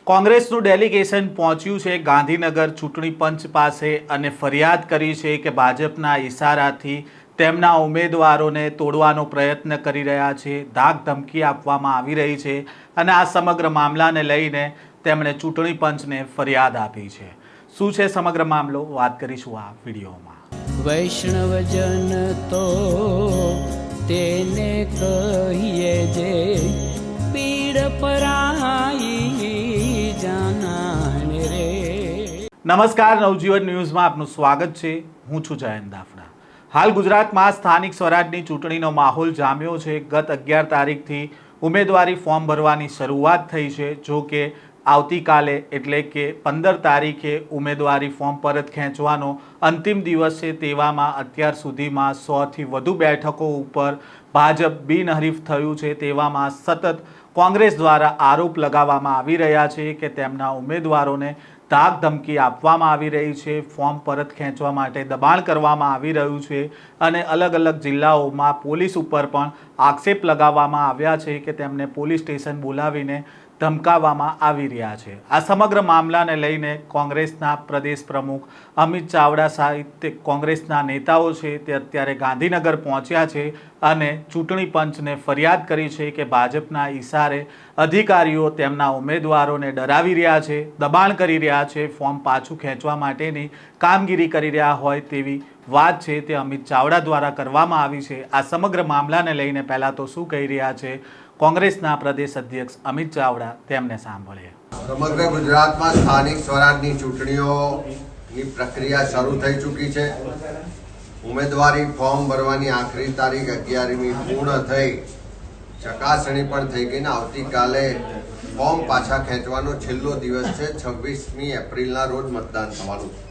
કોંગ્રેસનું ડેલિગેશન પહોંચ્યું છે ગાંધીનગર ચૂંટણી પંચ પાસે અને ફરિયાદ કરી છે કે ભાજપના ઇશારાથી તેમના ઉમેદવારોને તોડવાનો પ્રયત્ન કરી રહ્યા છે, ધાક ધમકી આપવામાં આવી રહી છે અને આ સમગ્ર મામલાને લઈને તેમણે ચૂંટણી પંચને ફરિયાદ આપી છે। શું છે સમગ્ર મામલો, વાત કરીશું આ વિડીયોમાં। વૈષ્ણવજન તો તેને કહીએ જે પીડ પરાઈ જાનાને રે। નમસ્કાર, નવજીવન ન્યૂઝમાં આપનું સ્વાગત છે। હું છું જયંત દાફડા। હાલ ગુજરાતમાં સ્થાનિક સ્વરાજની ચૂંટણીનો માહોલ જામ્યો છે। ગત 11 તારીખથી ઉમેદવારી ફોર્મ ભરવાની શરૂઆત થઈ છે। જો કે આવતીકાલે એટલે કે 15 તારીખે ઉમેદવારી ફોર્મ પરત ખેંચવાનો અંતિમ દિવસ છે। તેવામાં અત્યાર સુધીમાં 100થી વધુ બેઠકો ઉપર ભાજપ બિનહરીફ થયું છે। તેવામાં સતત કોંગ્રેસ દ્વારા આરોપ લગાવવામાં આવી રહ્યા છે કે તેમના ઉમેદવારોને ધાક ધમકી આપવામાં આવી રહી છે, ફોર્મ પરત ખેંચવા માટે દબાણ કરવામાં આવી રહ્યું છે અને અલગ અલગ જિલ્લાઓમાં પોલીસ ઉપર પણ આક્ષેપ લગાવવામાં આવ્યા છે કે તેમને પોલીસ સ્ટેશન બોલાવીને ધમકાવવામાં આવી રહ્યા છે। આ સમગ્ર મામલાને લઈને કોંગ્રેસના પ્રદેશ પ્રમુખ અમિત ચાવડા સહિત કોંગ્રેસના નેતાઓ છે તે અત્યારે ગાંધીનગર પહોંચ્યા છે અને ચૂંટણી પંચને ફરિયાદ કરી છે કે ભાજપના ઇશારે અધિકારીઓ તેમના ઉમેદવારોને ડરાવી રહ્યા છે, દબાણ કરી રહ્યા છે, ફોર્મ પાછું ખેંચવા માટેની કામગીરી કરી રહ્યા હોય તેવી વાત છે તે અમિત ચાવડા દ્વારા કરવામાં આવી છે। આ સમગ્ર મામલાને લઈને પહેલાં તો શું કહી રહ્યા છે કોંગ્રેસના પ્રદેશ અધ્યક્ષ અમિત ચાવડા, તેમને સાંભળીએ। સમગ્ર ગુજરાતમાં સ્થાનિક સ્વરાજની ચૂંટણીઓની પ્રક્રિયા શરૂ થઈ ચૂકી છે। ઉમેદવારી ફોર્મ ભરવાની આખરી તારીખ 11મી પૂર્ણ થઈ, ચકાસણી પણ થઈ ગઈ ને આવતીકાલે ફોર્મ પાછા ખેંચવાનો છેલ્લો દિવસ છે। 26મી એપ્રિલના રોજ મતદાન થવાનું છે,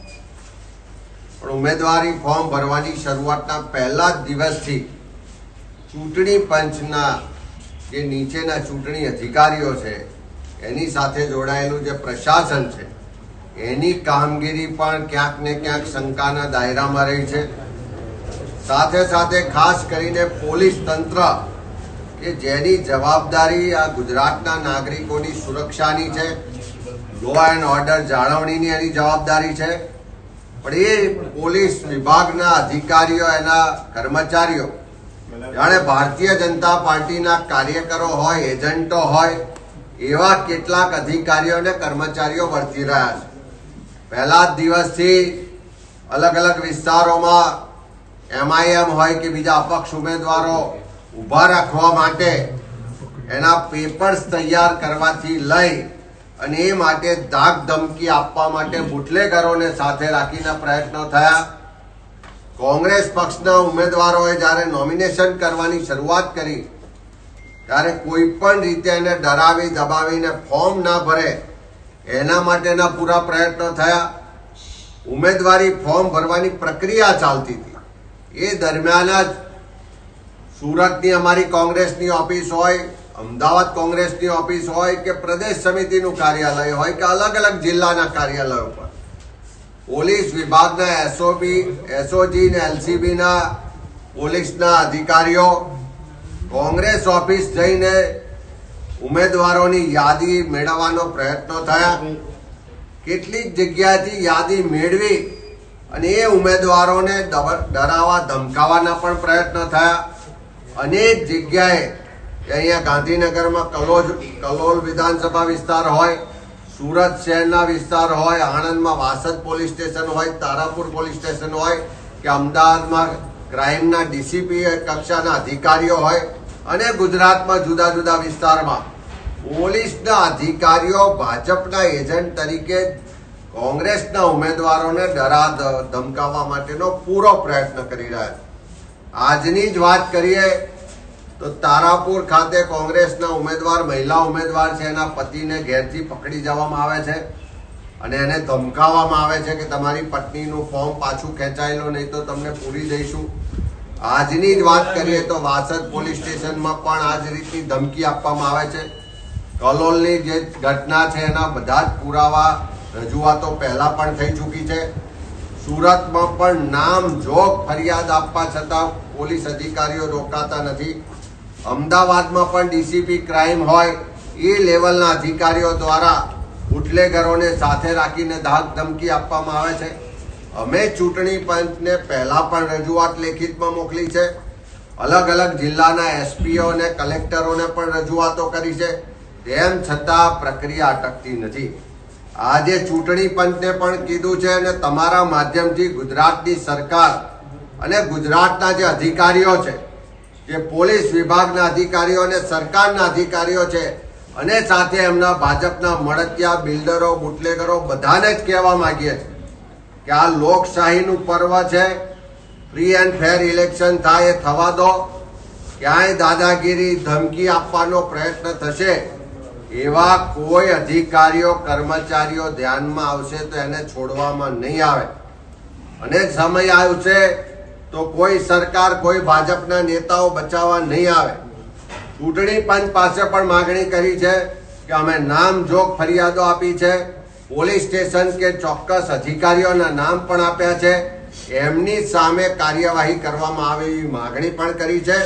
પણ ઉમેદવારી ફોર્મ ભરવાની શરૂઆતના પહેલા જ દિવસથી ચૂંટણી પંચના જે નીચેના ચૂંટણી અધિકારીઓ છે એની સાથે જોડાયેલું જે પ્રશાસન છે એની કામગીરી પણ ક્યાંક ને ક્યાંક શંકાના દાયરામાં રહી છે। સાથે સાથે ખાસ કરીને પોલીસ તંત્ર કે જેની જવાબદારી આ ગુજરાતના નાગરિકોની સુરક્ષાની છે, લો એન્ડ ઓર્ડર જાળવણીની એની જવાબદારી છે, પણ એ પોલીસ વિભાગના અધિકારીઓ, એના કર્મચારીઓ જાણે ભારતીય જનતા પાર્ટીના કાર્યકરો હોય, એજન્ટો હોય એવા કેટલાક અધિકારીઓ અને કર્મચારીઓ વર્તી રહ્યા છે। પહેલા જ દિવસથી અલગ અલગ વિસ્તારોમાં MIM હોય કે બીજા અપક્ષ ઉમેદવારો ઊભા રાખવા માટે એના પેપર્સ તૈયાર કરવાથી લઈ અને એ માટે ધાક ધમકી આપવા માટે બુટલેગરોને સાથે રાખીને પ્રયત્નો થયા। કોંગ્રેસ પક્ષના ઉમેદવારોએ જ્યારે નોમિનેશન કરવાની શરૂઆત કરી ત્યારે કોઈ પણ રીતે એને ડરાવી દબાવીને ફોર્મ ના ભરે એના માટેના પૂરા પ્રયત્નો થયા। ઉમેદવારી ફોર્મ ભરવાની પ્રક્રિયા ચાલતી હતી એ દરમિયાન જ સુરતની અમારી કોંગ્રેસની ઓફિસ હોય, અમદાવાદ કોંગ્રેસની ઓફિસ હોય કે પ્રદેશ સમિતિનું કાર્યાલય હોય કે અલગ અલગ જિલ્લાના કાર્યાલયો પર પોલીસ વિભાગના SOG ને LCB ના પોલીસના અધિકારીઓ કોંગ્રેસ ઓફિસ જઈને ઉમેદવારોની યાદી મેળવવાનો પ્રયત્નો થયા। કેટલીક જગ્યાએથી યાદી મેળવી અને એ ઉમેદવારોને ડરાવવા ધમકાવવાના પણ પ્રયત્નો થયા। અનેક જગ્યાએ અહીંયા ગાંધીનગરમાં કલોલ વિધાનસભા વિસ્તાર હોય, સુરત શહેરના વિસ્તાર હોય, આણંદમાં વાસદ પોલીસ સ્ટેશન હોય, તારાપુર પોલીસ સ્ટેશન હોય કે અમદાવાદમાં ક્રાઇમના DCP કક્ષાના અધિકારીઓ હોય અને ગુજરાતમાં જુદા જુદા વિસ્તારમાં પોલીસના અધિકારીઓ ભાજપના એજન્ટ તરીકે કોંગ્રેસના ઉમેદવારોને ધમકાવવા માટેનો પૂરો પ્રયત્ન કરી રહ્યા છે। આજની જ વાત કરીએ તો તારાપુર ખાતે કોંગ્રેસના ઉમેદવાર, મહિલા ઉમેદવાર છે, એના પતિને ઘેરથી પકડી જવામાં આવે છે અને એને ધમકાવવામાં આવે છે કે તમારી પત્નીનું ફોર્મ પાછું ખેંચાયેલું નહીં તો તમને પૂરી દઈશું। આજની જ વાત કરીએ તો વાસદ પોલીસ સ્ટેશનમાં પણ આ જ રીતની ધમકી આપવામાં આવે છે। કલોલની જે ઘટના છે એના બધા જ પુરાવા, રજૂઆતો પહેલા પણ થઈ ચૂકી છે। સુરતમાં પણ નામ જોગ ફરિયાદ આપવા છતાં પોલીસ અધિકારીઓ રોકાતા નથી। અમદાવાદમાં પણ DCP ક્રાઇમ હોય એ લેવલના અધિકારીઓ દ્વારા બુટલેગરોને સાથે રાખીને ધાક ધમકી આપવામાં આવે છે. અમે ચૂંટણી પંચને પહેલા પણ રજૂઆત લેખિતમાં મોકલી છે. અલગ અલગ જિલ્લાના એસપીઓ અને કલેક્ટરોને પણ રજૂઆતો કરી છે. તેમ છતાં પ્રક્રિયા અટકતી નથી. આજે ચૂંટણી પંચને પણ કીધું છે અને તમારા માધ્યમથી ગુજરાતની સરકાર અને ગુજરાતના જે અધિકારીઓ છે, જે પોલીસ વિભાગના અધિકારીઓ અને સરકારના અધિકારીઓ છે, અને સાથે એમના ભાજપના મળતિયા, બિલ્ડરો, બુટલેગરો બધાને જ કહેવા માંગીએ છીએ કે આ લોકશાહીનું પર્વ છે. ફ્રી એન્ડ ફેર ઇલેક્શન થાય એ થવા દો. ક્યાંય દાદાગીરી, ધમકી આપવાનો પ્રયત્ન થશે, એવા કોઈ અધિકારીઓ, કર્મચારીઓ ધ્યાનમાં આવશે તો એને છોડવામાં નહીં આવે. અને સમય આવશે તો કોઈ સરકાર, કોઈ ભાજપના નેતાઓ બચાવવા નહીં આવે. ચૂંટણી પંચ પાસે પણ માગણી કરી છે કે અમે નામજોગ ફરિયાદો આપી છે. પોલીસ સ્ટેશન કે ચોક્કસ અધિકારીઓના નામ પણ આપ્યા છે. એમની સામે કાર્યવાહી કરવામાં આવે એવી માગણી પણ કરી છે.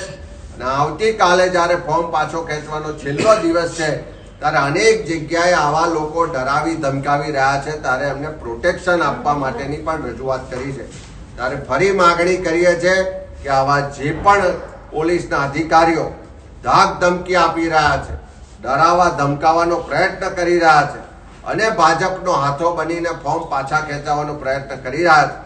અને આવતીકાલે જ્યારે ફોર્મ પાછો ખેંચવાનો છેલ્લો દિવસ છે, ત્યારે અનેક જગ્યાએ આવા લોકો ડરાવી ધમકાવી રહ્યા છે, ત્યારે એમને પ્રોટેક્શન આપવા માટેની પણ રજૂઆત કરી છે. ત્યારે ફરી માગણી કરીએ છીએ કે આવા જે પણ પોલીસના અધિકારીઓ ધાક ધમકી આપી રહ્યા છે, ડરાવા ધમકાવવાનો પ્રયત્ન કરી રહ્યા છે અને ભાજપનો હાથો બનીને ફોર્મ પાછા ખેંચાવવાનો પ્રયત્ન કરી રહ્યા છે,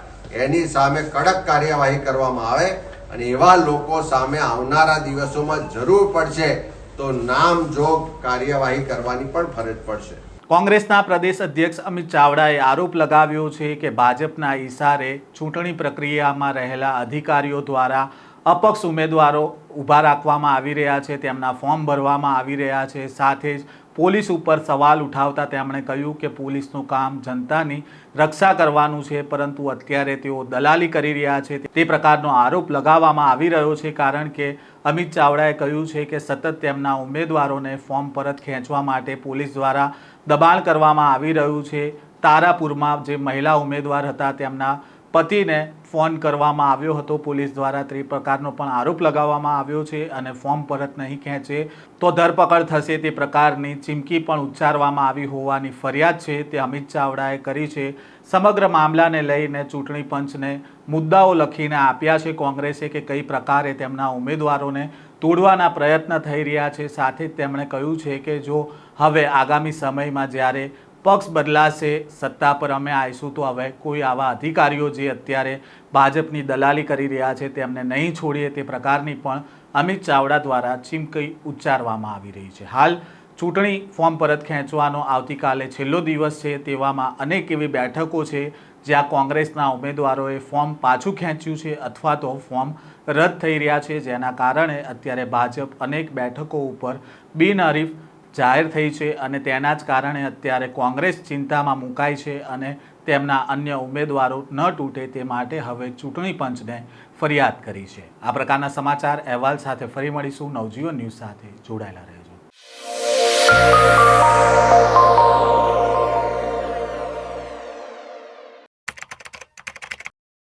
એની સામે કડક કાર્યવાહી કરવામાં આવે. અને એવા લોકો સામે આવનારા દિવસોમાં જરૂર પડશે તો નામજોગ કાર્યવાહી કરવાની પણ ફરજ પડશે. કોંગ્રેસના પ્રદેશ અધ્યક્ષ અમિત ચાવડાએ આરોપ લગાવ્યો છે કે ભાજપના ઇશારે ચૂંટણી પ્રક્રિયામાં રહેલા અધિકારીઓ દ્વારા અપક્ષ ઉમેદવારો ઊભા રાખવામાં આવી રહ્યા છે, તેમના ફોર્મ ભરવામાં આવી રહ્યા છે. સાથે જ પોલીસ ઉપર સવાલ ઉઠાવતા તેમણે કહ્યું કે પોલીસનું કામ જનતાની રક્ષા કરવાનું છે, પરંતુ અત્યારે તેઓ દલાલી કરી રહ્યા છે. તે પ્રકારનો આરોપ લગાવવામાં આવી રહ્યો છે, કારણ કે અમિત ચાવડાએ કહ્યું છે કે સતત તેમના ઉમેદવારોને ફોર્મ પરત ખેંચવા માટે પોલીસ દ્વારા દબાણ કરવામાં આવી રહ્યું છે. તારાપુરમાં જે મહિલા ઉમેદવાર હતા, તેમના પતિને ફોન કરવામાં આવ્યો હતો પોલીસ દ્વારા. તે પ્રકારનો પણ આરોપ લગાવવામાં આવ્યો છે અને ફોર્મ પરત નહીં ખેંચે તો ધરપકડ થશે, તે પ્રકારની ચીમકી પણ ઉચ્ચારવામાં આવી હોવાની ફરિયાદ છે તે અમિત ચાવડાએ કરી છે. સમગ્ર મામલાને લઈને ચૂંટણી પંચને મુદ્દાઓ લખીને આપ્યા છે કોંગ્રેસે કે કઈ પ્રકારે તેમના ઉમેદવારોને તોડવાના પ્રયત્ન થઈ રહ્યા છે. સાથે જ તેમણે કહ્યું છે કે જો હવે આગામી સમયમાં જ્યારે પક્ષ બદલાશે, સત્તા પર અમે આવીશું, તો હવે કોઈ આવા અધિકારીઓ જે અત્યારે ભાજપની દલાલી કરી રહ્યા છે તેમને નહીં છોડીએ, તે પ્રકારની પણ અમિત ચાવડા દ્વારા ચીમકી ઉચ્ચારવામાં આવી રહી છે. હાલ ચૂંટણી ફોર્મ પરત ખેંચવાનો આવતીકાલે છેલ્લો દિવસ છે, તેવામાં અનેક એવી બેઠકો છે જ્યાં કોંગ્રેસના ઉમેદવારોએ ફોર્મ પાછું ખેંચ્યું છે અથવા તો ફોર્મ રદ થઈ રહ્યા છે, જેના કારણે અત્યારે ભાજપ અનેક બેઠકો ઉપર બિનહરીફ જાહેર થઈ છે અને તેના જ કારણે અત્યારે કોંગ્રેસ ચિંતામાં મુકાઈ છે અને તેમના અન્ય ઉમેદવારો ન તૂટે તે માટે હવે ચૂંટણી પંચને ફરિયાદ કરી છે. આ પ્રકારના સમાચાર અહેવાલ સાથે ફરી મળીશું. નવજીવન ન્યૂઝ સાથે જોડાયેલા રહેજો.